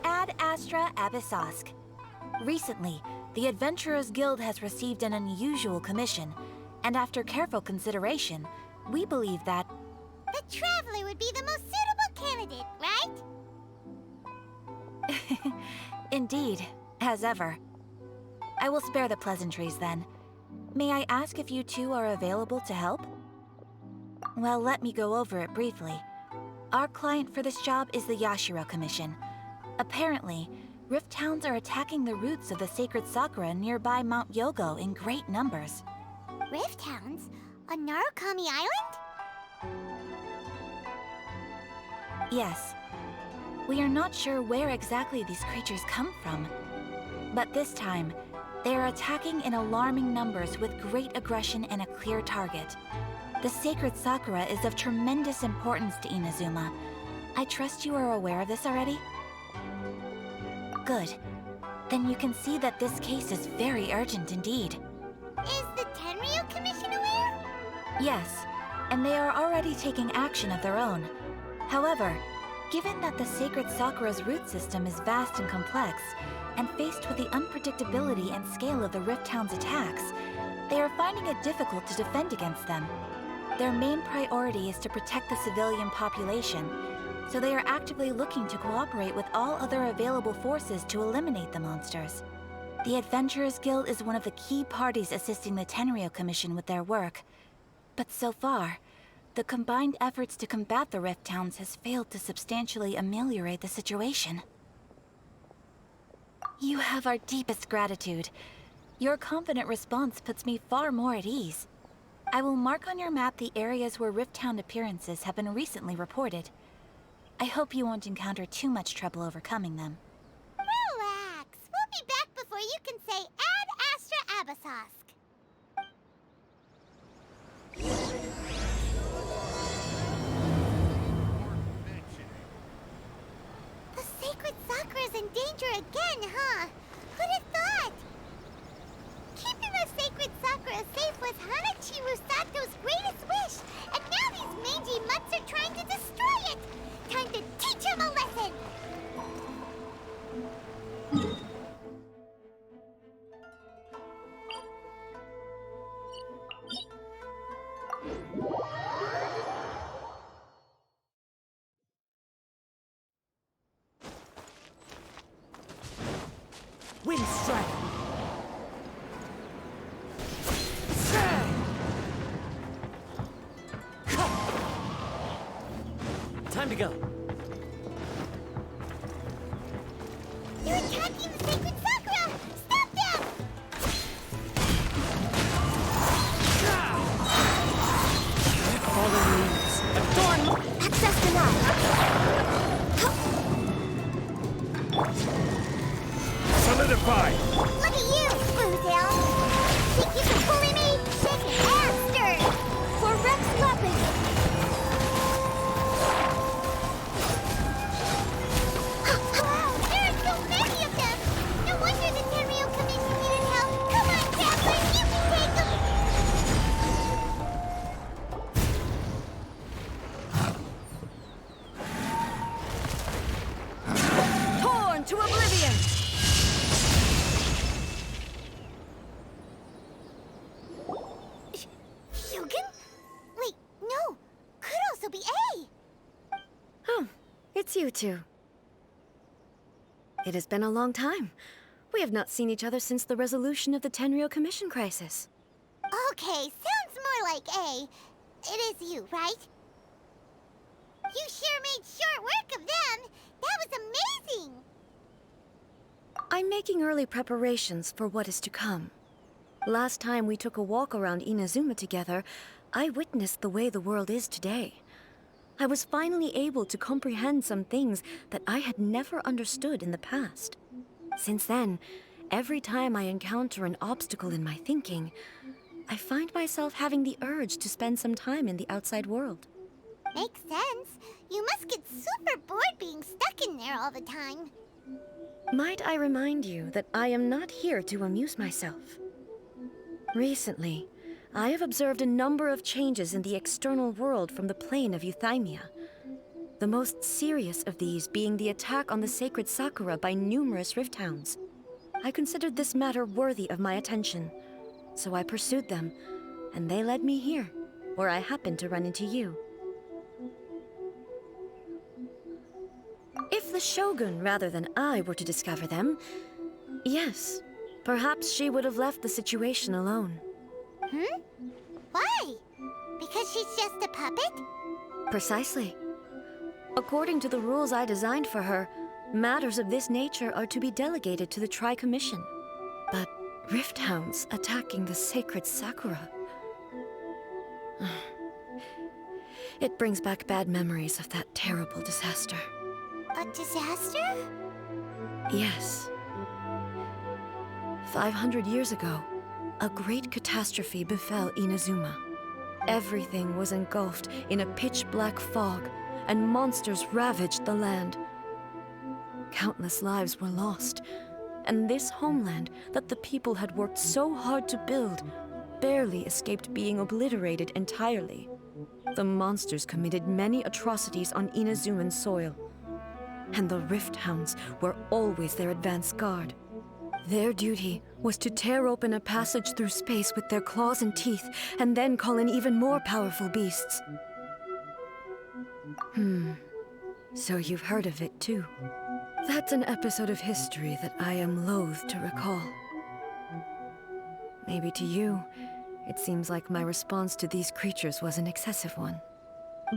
Ad Astra Abyssosk. Recently, the Adventurers Guild has received an unusual commission, and after careful consideration, we believe that... The Traveler would be the most suitable candidate, right? Indeed, as ever. I will spare the pleasantries then. May I ask if you two are available to help? Well, let me go over it briefly. Our client for this job is the Yashiro Commission. Apparently, Rift Towns are attacking the roots of the sacred Sakura nearby Mount Yogo in great numbers. Rift Hounds? On Narukami Island? Yes. We are not sure where exactly these creatures come from. But this time, they are attacking in alarming numbers with great aggression and a clear target. The sacred Sakura is of tremendous importance to Inazuma. I trust you are aware of this already? Good. Then you can see that this case is very urgent indeed. Is the Tenryu Commission aware? Yes, and they are already taking action of their own. However, given that the sacred Sakura's root system is vast and complex, and faced with the unpredictability and scale of the Rift Town's attacks, they are finding it difficult to defend against them. Their main priority is to protect the civilian population, so they are actively looking to cooperate with all other available forces to eliminate the monsters. The Adventurers Guild is one of the key parties assisting the Tenryu Commission with their work. But so far, the combined efforts to combat the Rift Towns has failed to substantially ameliorate the situation. You have our deepest gratitude. Your confident response puts me far more at ease. I will mark on your map the areas where Rift Town appearances have been recently reported. I hope you won't encounter too much trouble overcoming them. Relax. We'll be back before you can say Ad Astra Abyssosk. The sacred Sakura's in danger again, huh? Who'd have thought? Keeping the sacred Sakura safe was Hanachiru Sato's greatest wish, and now these mangy mutts are trying to destroy it! Time to teach him a lesson! Wind strike! Time to go. They're attacking the sacred Sakura! Stop them! Fallen leaves. A thorn! Access denied! Solidify! Look at you, Bluetail! Think you can bully me? Shaken and stirred! For Rex weapons! Wow, there are so many of them! No wonder the Tenryu Commission needed help! Come on, Catherine, you can take them! Torn to oblivion! Shogun? Wait, no! Could also be A! Oh, it's you two. It has been a long time. We have not seen each other since the resolution of the Tenryu Commission crisis. Okay, sounds more like A. It is you, right? You sure made short work of them! That was amazing! I'm making early preparations for what is to come. Last time we took a walk around Inazuma together, I witnessed the way the world is today. I was finally able to comprehend some things that I had never understood in the past. Since then, every time I encounter an obstacle in my thinking, I find myself having the urge to spend some time in the outside world. Makes sense. You must get super bored being stuck in there all the time. Might I remind you that I am not here to amuse myself? Recently, I have observed a number of changes in the external world from the plane of Euthymia. The most serious of these being the attack on the sacred Sakura by numerous rift hounds. I considered this matter worthy of my attention, so I pursued them, and they led me here, where I happened to run into you. If the Shogun rather than I were to discover them, yes, perhaps she would have left the situation alone. Why? Because she's just a puppet? Precisely. According to the rules I designed for her, matters of this nature are to be delegated to the Tri-Commission. But rift hounds attacking the sacred Sakura... It brings back bad memories of that terrible disaster. A disaster? Yes. 500 years ago, a great catastrophe befell Inazuma. Everything was engulfed in a pitch-black fog, and monsters ravaged the land. Countless lives were lost, and this homeland that the people had worked so hard to build barely escaped being obliterated entirely. The monsters committed many atrocities on Inazuman soil, and the Rift Hounds were always their advance guard. Their duty was to tear open a passage through space with their claws and teeth, and then call in even more powerful beasts. So you've heard of it too. That's an episode of history that I am loath to recall. Maybe to you, it seems like my response to these creatures was an excessive one.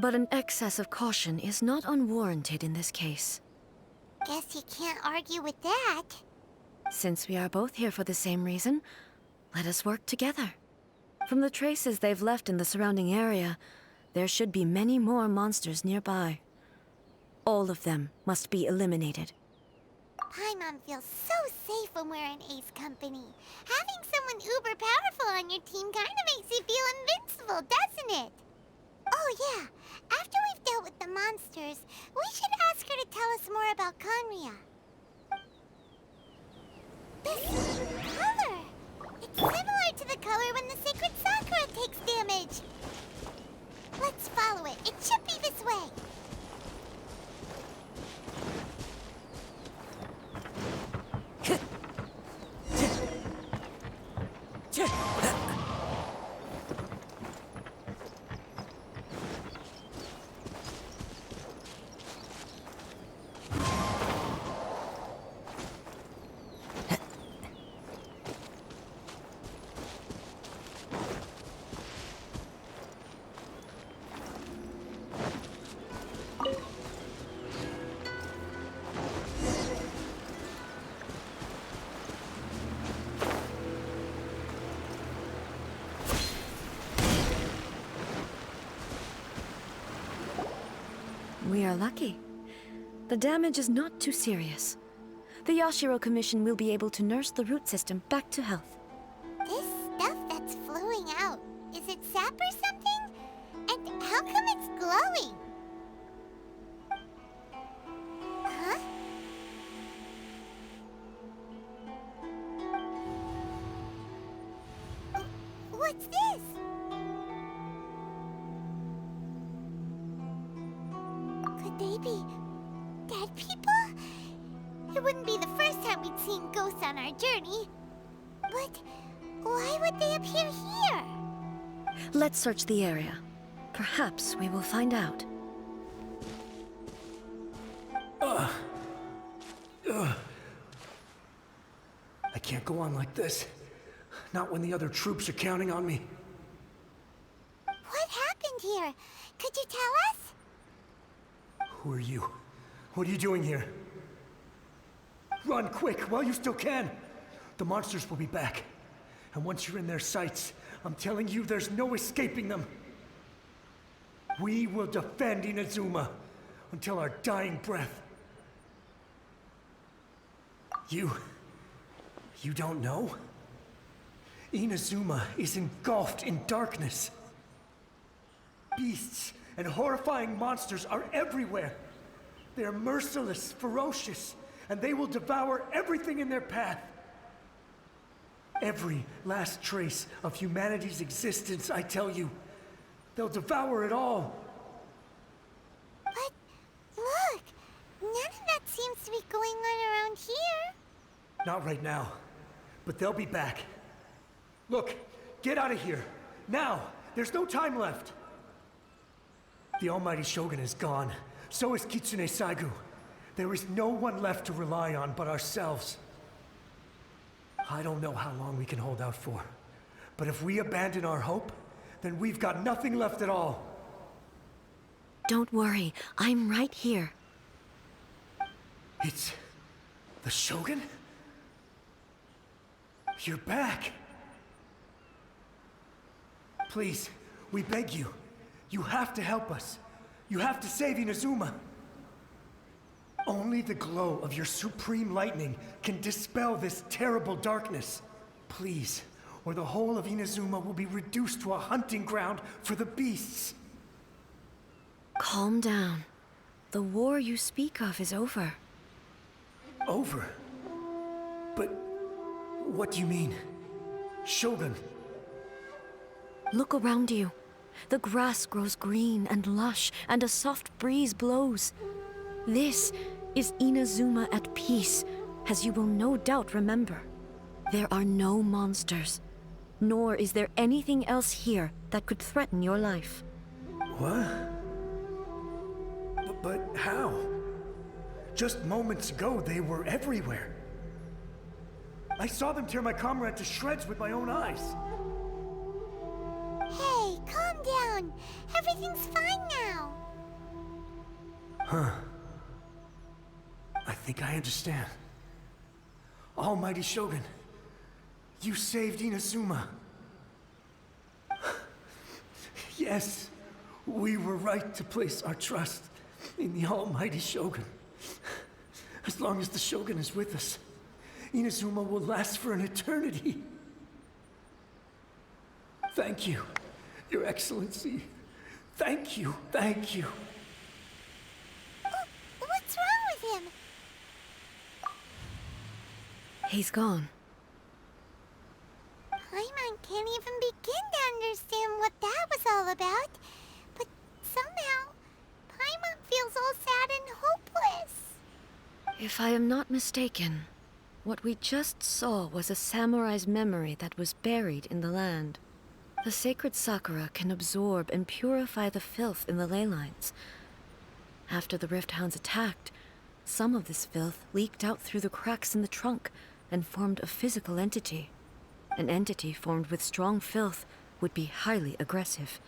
But an excess of caution is not unwarranted in this case. Guess you can't argue with that. Since we are both here for the same reason, let us work together. From the traces they've left in the surrounding area, there should be many more monsters nearby. All of them must be eliminated. Paimon feels so safe when we're in Ace Company. Having someone uber powerful on your team kinda makes you feel invincible, doesn't it? Oh yeah, after we've dealt with the monsters, we should ask her to tell us more about Conria. This color! It's similar to the color when the sacred Sakura takes damage. Let's follow it. It should be this way. We are lucky. The damage is not too serious. The Yashiro Commission will be able to nurse the root system back to health. This stuff that's flowing out, is it sap or something? And how come it's glowing? Huh? What's this? Could they be dead people? It wouldn't be the first time we'd seen ghosts on our journey. But why would they appear here? Let's search the area. Perhaps we will find out. I can't go on like this. Not when the other troops are counting on me. What happened here? Could you tell us? Who are you? What are you doing here? Run quick while you still can. The monsters will be back. And once you're in their sights, I'm telling you there's no escaping them. We will defend Inazuma until our dying breath. You don't know? Inazuma is engulfed in darkness. Beasts and horrifying monsters are everywhere. They're merciless, ferocious, and they will devour everything in their path. Every last trace of humanity's existence, I tell you. They'll devour it all. But look, none of that seems to be going on around here. Not right now, but they'll be back. Look, get out of here. Now! There's no time left. The Almighty Shogun is gone. So is Kitsune Saigu. There is no one left to rely on but ourselves. I don't know how long we can hold out for. But if we abandon our hope, then we've got nothing left at all. Don't worry, I'm right here. It's... the Shogun? You're back! Please, we beg you. You have to help us. You have to save Inazuma. Only the glow of your supreme lightning can dispel this terrible darkness. Please, or the whole of Inazuma will be reduced to a hunting ground for the beasts. Calm down. The war you speak of is over. Over? But what do you mean? Shogun? Look around you. The grass grows green and lush, and a soft breeze blows. This is Inazuma at peace, as you will no doubt remember. There are no monsters, nor is there anything else here that could threaten your life. What? But how? Just moments ago, they were everywhere. I saw them tear my comrade to shreds with my own eyes. Hey, calm down. Everything's fine now. Huh. I think I understand. Almighty Shogun, you saved Inazuma. Yes, we were right to place our trust in the Almighty Shogun. As long as the Shogun is with us, Inazuma will last for an eternity. Thank you, Your Excellency. Thank you, thank you. What's wrong with him? He's gone. Paimon can't even begin to understand what that was all about. But somehow, Paimon feels all sad and hopeless. If I am not mistaken, what we just saw was a samurai's memory that was buried in the land. The sacred sakura can absorb and purify the filth in the ley lines. After the Rift Hounds attacked, some of this filth leaked out through the cracks in the trunk and formed a physical entity. An entity formed with strong filth would be highly aggressive.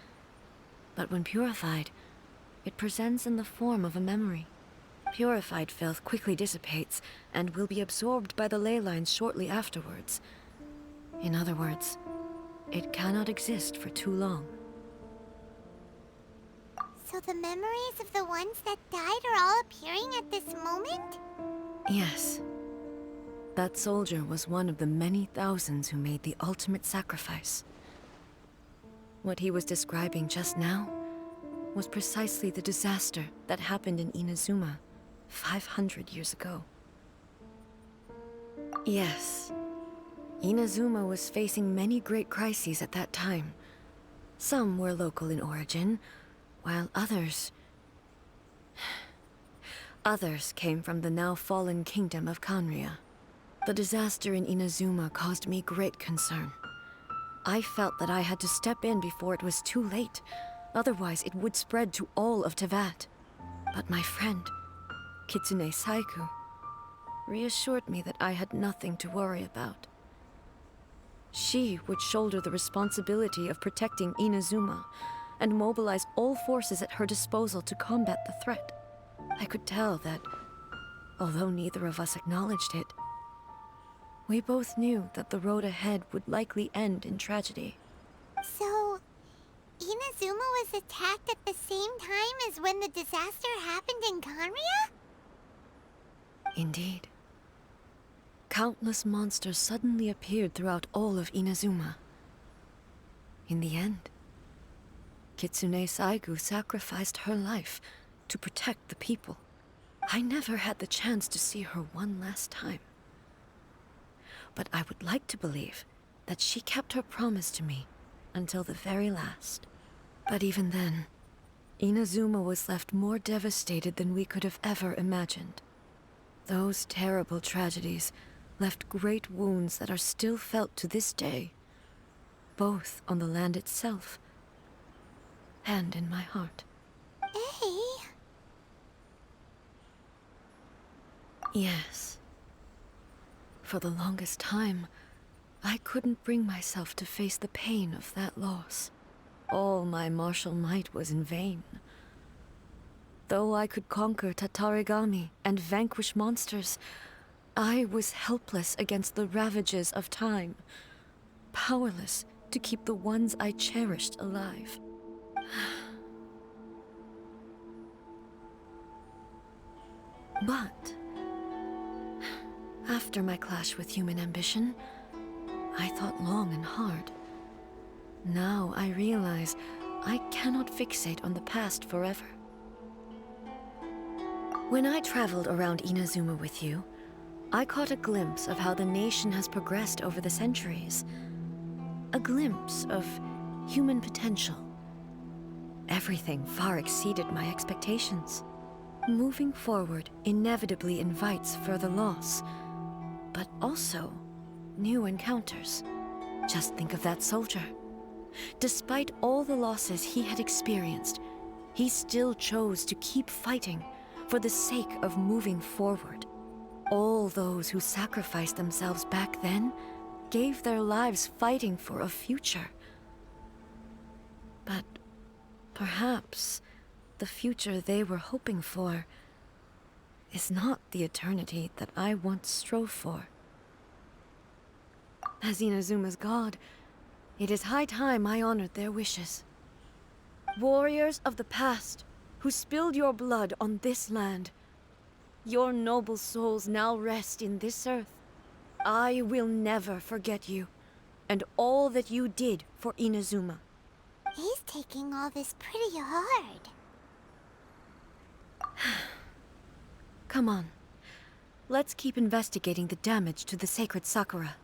But when purified, it presents in the form of a memory. Purified filth quickly dissipates and will be absorbed by the ley lines shortly afterwards. In other words, it cannot exist for too long. So the memories of the ones that died are all appearing at this moment? Yes. That soldier was one of the many thousands who made the ultimate sacrifice. What he was describing just now was precisely the disaster that happened in Inazuma 500 years ago. Yes. Inazuma was facing many great crises at that time. Some were local in origin, while others came from the now fallen kingdom of Kanria. The disaster in Inazuma caused me great concern. I felt that I had to step in before it was too late, otherwise it would spread to all of Tevat. But my friend, Kitsune Saigu, reassured me that I had nothing to worry about. She would shoulder the responsibility of protecting Inazuma and mobilize all forces at her disposal to combat the threat. I could tell that, although neither of us acknowledged it, we both knew that the road ahead would likely end in tragedy. So, Inazuma was attacked at the same time as when the disaster happened in Kanria? Indeed. Countless monsters suddenly appeared throughout all of Inazuma. In the end, Kitsune Saigu sacrificed her life to protect the people. I never had the chance to see her one last time. But I would like to believe that she kept her promise to me until the very last. But even then, Inazuma was left more devastated than we could have ever imagined. Those terrible tragedies left great wounds that are still felt to this day, both on the land itself and in my heart. Hey. Yes. For the longest time, I couldn't bring myself to face the pain of that loss. All my martial might was in vain. Though I could conquer Tatarigami and vanquish monsters, I was helpless against the ravages of time, powerless to keep the ones I cherished alive. But after my clash with human ambition, I thought long and hard. Now I realize I cannot fixate on the past forever. When I traveled around Inazuma with you, I caught a glimpse of how the nation has progressed over the centuries. A glimpse of human potential. Everything far exceeded my expectations. Moving forward inevitably invites further loss, but also new encounters. Just think of that soldier. Despite all the losses he had experienced, he still chose to keep fighting for the sake of moving forward. All those who sacrificed themselves back then gave their lives fighting for a future. But perhaps the future they were hoping for is not the eternity that I once strove for. As Inazuma's god, it is high time I honored their wishes. Warriors of the past, who spilled your blood on this land, your noble souls now rest in this earth. I will never forget you, and all that you did for Inazuma. He's taking all this pretty hard. Come on. Let's keep investigating the damage to the sacred Sakura.